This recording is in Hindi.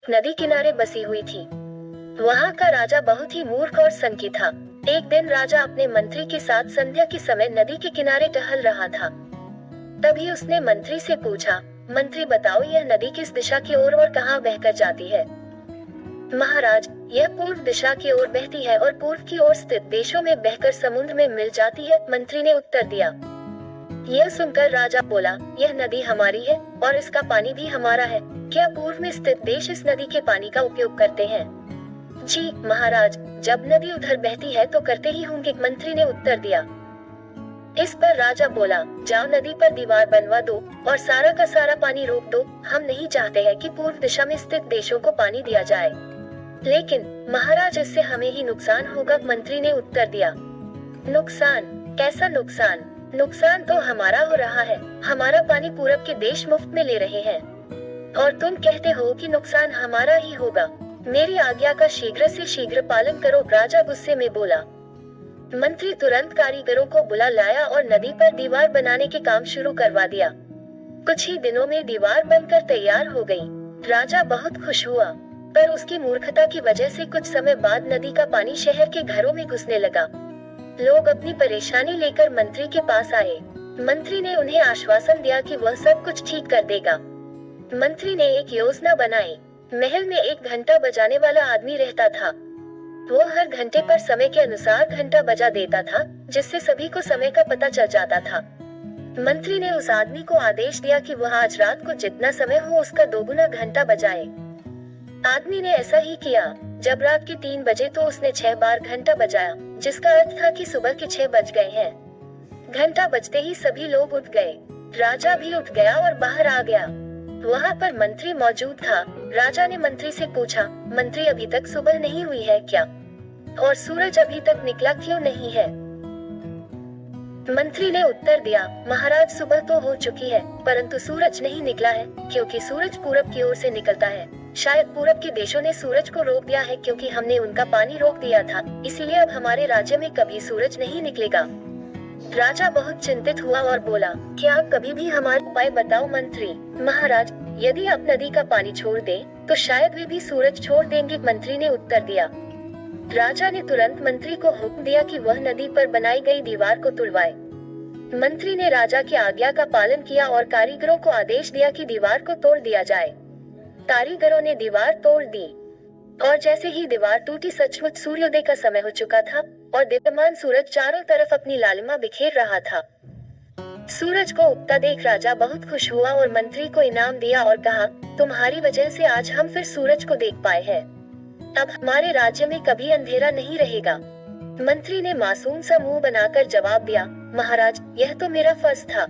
नदी किनारे बसी हुई थी। वहाँ का राजा बहुत ही मूर्ख और संकी था। एक दिन राजा अपने मंत्री के साथ संध्या के समय नदी के किनारे टहल रहा था। तभी उसने मंत्री से पूछा, मंत्री बताओ यह नदी किस दिशा की ओर और कहाँ बहकर जाती है। महाराज, यह पूर्व दिशा की ओर बहती है और पूर्व की ओर स्थित देशों में बहकर समुद्र में मिल जाती है, मंत्री ने उत्तर दिया। यह सुनकर राजा बोला, यह नदी हमारी है और इसका पानी भी हमारा है। क्या पूर्व में स्थित देश इस नदी के पानी का उपयोग करते हैं? जी महाराज, जब नदी उधर बहती है तो करते ही होंगे, मंत्री ने उत्तर दिया। इस पर राजा बोला, जाओ नदी पर दीवार बनवा दो और सारा का सारा पानी रोक दो। हम नहीं चाहते हैं कि पूर्व दिशा में स्थित देशों को पानी दिया जाए। लेकिन महाराज, इससे हमें ही नुकसान होगा, मंत्री ने उत्तर दिया। नुकसान? कैसा नुकसान? नुकसान तो हमारा हो रहा है। हमारा पानी पूरब के देश मुफ्त में ले रहे हैं और तुम कहते हो कि नुकसान हमारा ही होगा। मेरी आज्ञा का शीघ्र से शीघ्र पालन करो, राजा गुस्से में बोला। मंत्री तुरंत कारीगरों को बुला लाया और नदी पर दीवार बनाने के काम शुरू करवा दिया। कुछ ही दिनों में दीवार बनकर तैयार हो गई। राजा बहुत खुश हुआ, पर उसकी मूर्खता की वजह से कुछ समय बाद नदी का पानी शहर के घरों में घुसने लगा। लोग अपनी परेशानी लेकर मंत्री के पास आए। मंत्री ने उन्हें आश्वासन दिया कि वह सब कुछ ठीक कर देगा। मंत्री ने एक योजना बनाई। महल में एक घंटा बजाने वाला आदमी रहता था। वो हर घंटे पर समय के अनुसार घंटा बजा देता था, जिससे सभी को समय का पता चल जाता था। मंत्री ने उस आदमी को आदेश दिया कि वह आज रात को जितना समय हो उसका दोगुना घंटा बजाए। आदमी ने ऐसा ही किया। जब रात के 3 बजे तो उसने 6 बार घंटा बजाया, जिसका अर्थ था कि सुबह के 6 बज गए हैं। घंटा बजते ही सभी लोग उठ गए। राजा भी उठ गया और बाहर आ गया। वहाँ पर मंत्री मौजूद था। राजा ने मंत्री से पूछा, मंत्री अभी तक सुबह नहीं हुई है क्या? और सूरज अभी तक निकला क्यों नहीं है? मंत्री ने उत्तर दिया, महाराज सुबह तो हो चुकी है, परंतु सूरज नहीं निकला है, क्योंकि सूरज पूरब की ओर से निकलता है। शायद पूरब के देशों ने सूरज को रोक दिया है, क्योंकि हमने उनका पानी रोक दिया था, इसीलिए अब हमारे राज्य में कभी सूरज नहीं निकलेगा। राजा बहुत चिंतित हुआ और बोला, क्या आप कभी भी हमारा उपाय बताओ मंत्री। महाराज, यदि आप नदी का पानी छोड़ दें, तो शायद वे भी सूरज छोड़ देंगे, मंत्री ने उत्तर दिया। राजा ने तुरंत मंत्री को हुक्म दिया कि वह नदी पर बनाई गई दीवार को तुड़वाए। मंत्री ने राजा की आज्ञा का पालन किया और कारीगरों को आदेश दिया कि दीवार को तोड़ दिया जाए। कारीगरों ने दीवार तोड़ दी और जैसे ही दीवार टूटी, सचमुच सूर्योदय का समय हो चुका था और दीप्यमान सूरज चारों तरफ अपनी लालिमा बिखेर रहा था। सूरज को उगता देख राजा बहुत खुश हुआ और मंत्री को इनाम दिया और कहा, तुम्हारी वजह से आज हम फिर सूरज को देख पाए हैं। अब हमारे राज्य में कभी अंधेरा नहीं रहेगा। मंत्री ने मासूम सा मुंह बनाकर जवाब दिया, महाराज, यह तो मेरा फर्ज था।